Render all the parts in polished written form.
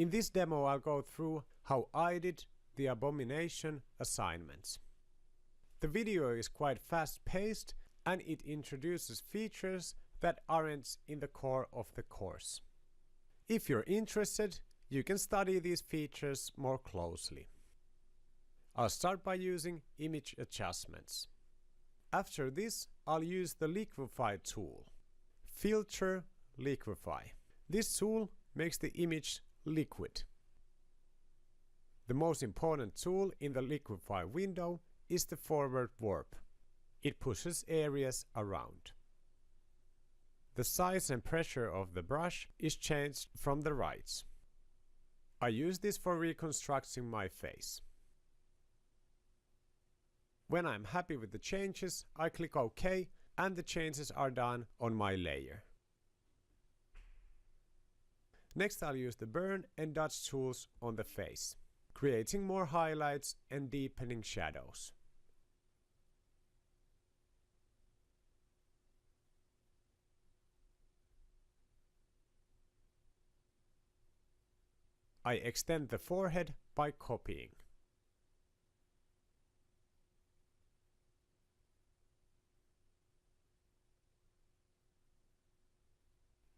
In this demo I'll go through how I did the Abomination assignments. The video is quite fast-paced and it introduces features that aren't in the core of the course. If you're interested, you can study these features more closely. I'll start by using image adjustments. After this, I'll use the Liquify tool. Filter Liquify. This tool makes the image liquid. The most important tool in the Liquify window is the forward warp. It pushes areas around. The size and pressure of the brush is changed from the right. I use this for reconstructing my face. When I'm happy with the changes, I click OK and the changes are done on my layer. Next I'll use the burn and dodge tools on the face, creating more highlights and deepening shadows. I extend the forehead by copying.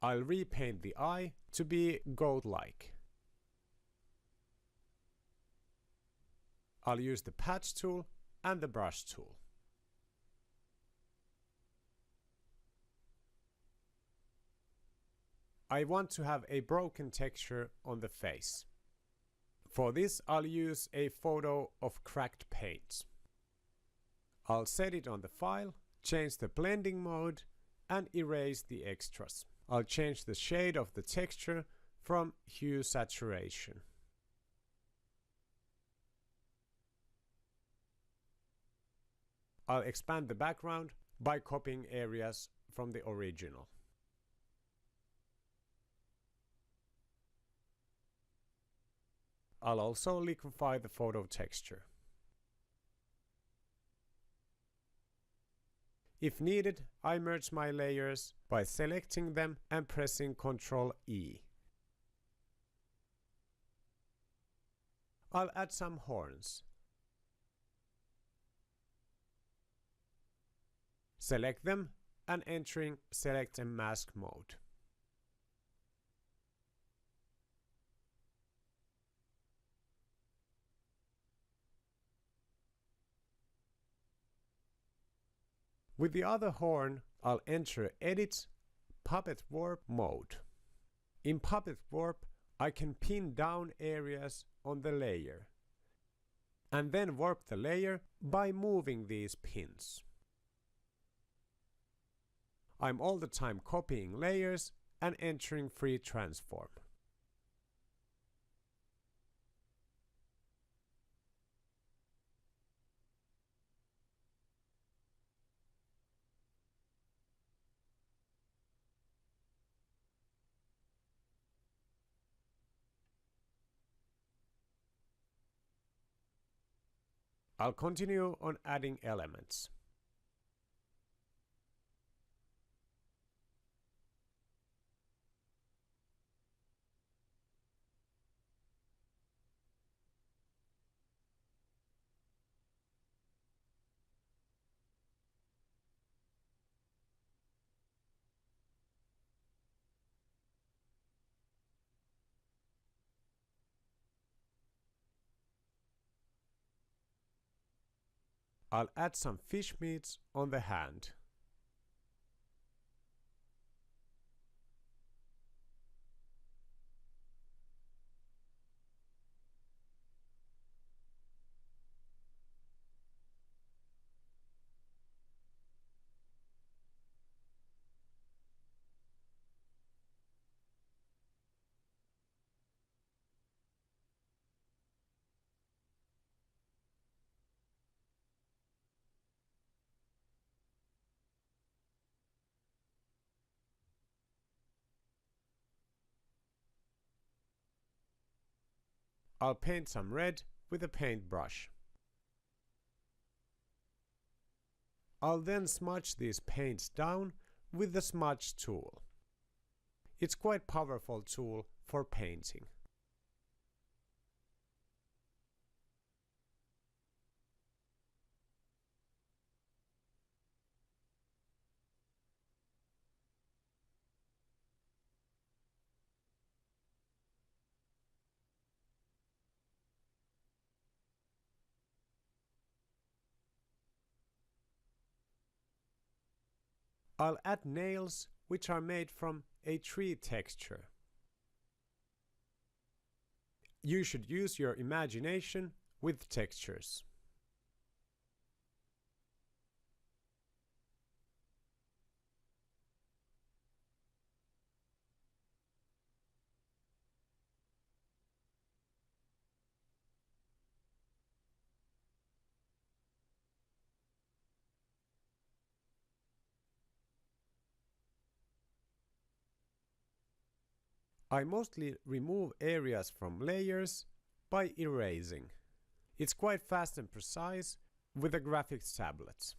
I'll repaint the eye to be goat-like. I'll use the patch tool and the brush tool. I want to have a broken texture on the face. For this, I'll use a photo of cracked paint. I'll set it on the file, change the blending mode, and erase the extras. I'll change the shade of the texture from hue saturation. I'll expand the background by copying areas from the original. I'll also liquefy the photo texture. If needed, I merge my layers by selecting them and pressing Ctrl E. I'll add some horns. Select them and entering Select and Mask mode. With the other horn, I'll enter Edit Puppet Warp mode. In Puppet Warp, I can pin down areas on the layer and then warp the layer by moving these pins. I'm all the time copying layers and entering Free Transform. I'll continue on adding elements. I'll add some fish meats on the hand. I'll paint some red with a paintbrush. I'll then smudge these paints down with the smudge tool. It's quite powerful tool for painting. I'll add nails which are made from a tree texture. You should use your imagination with textures. I mostly remove areas from layers by erasing. It's quite fast and precise with a graphics tablet.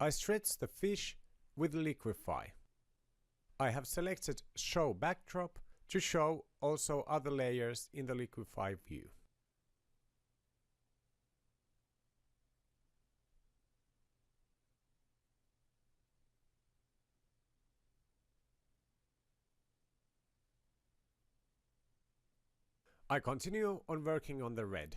I stretch the fish with liquify. I have selected Show Backdrop to show also other layers in the liquify view. I continue on working on the red.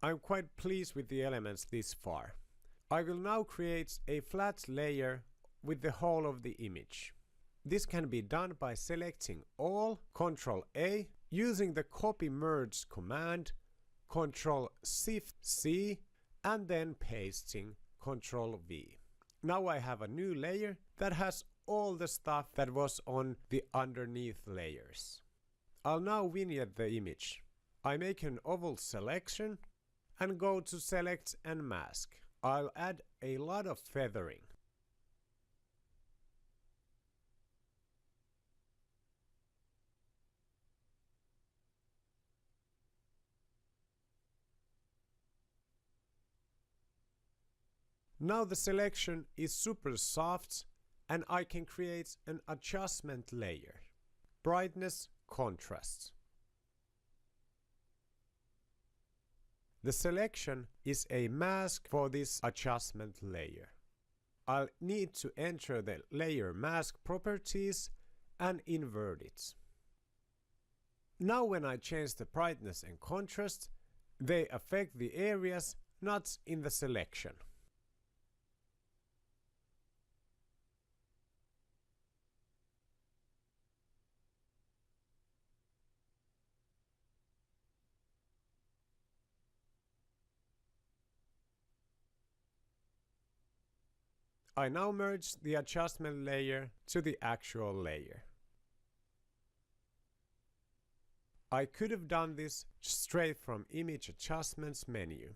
I'm quite pleased with the elements this far. I will now create a flat layer with the whole of the image. This can be done by selecting all, Ctrl A, using the copy merge command, Ctrl Shift C, and then pasting Ctrl V. Now I have a new layer that has all the stuff that was on the underneath layers. I'll now vignette the image. I make an oval selection and go to Select and Mask. I'll add a lot of feathering. Now the selection is super soft and I can create an adjustment layer. Brightness, contrast. The selection is a mask for this adjustment layer. I'll need to enter the layer mask properties and invert it. Now when I change the brightness and contrast, they affect the areas not in the selection. I now merge the adjustment layer to the actual layer. I could have done this straight from Image Adjustments menu.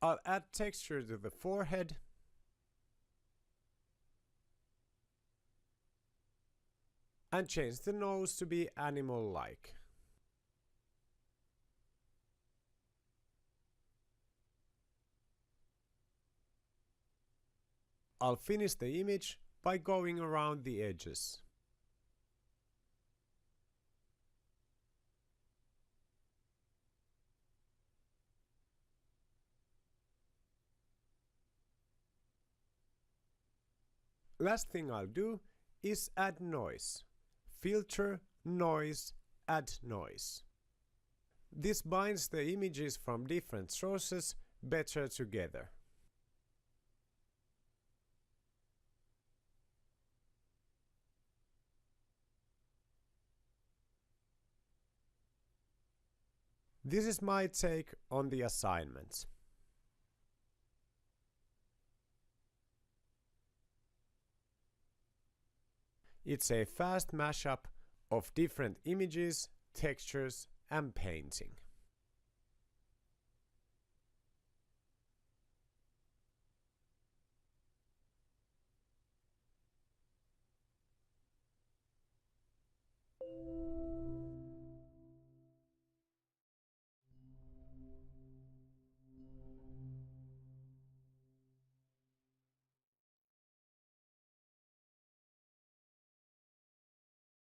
I'll add texture to the forehead and change the nose to be animal-like. I'll finish the image by going around the edges. Last thing I'll do is add noise. Filter, noise, add noise. This binds the images from different sources better together. This is my take on the assignment. It's a fast mashup of different images, textures, and painting.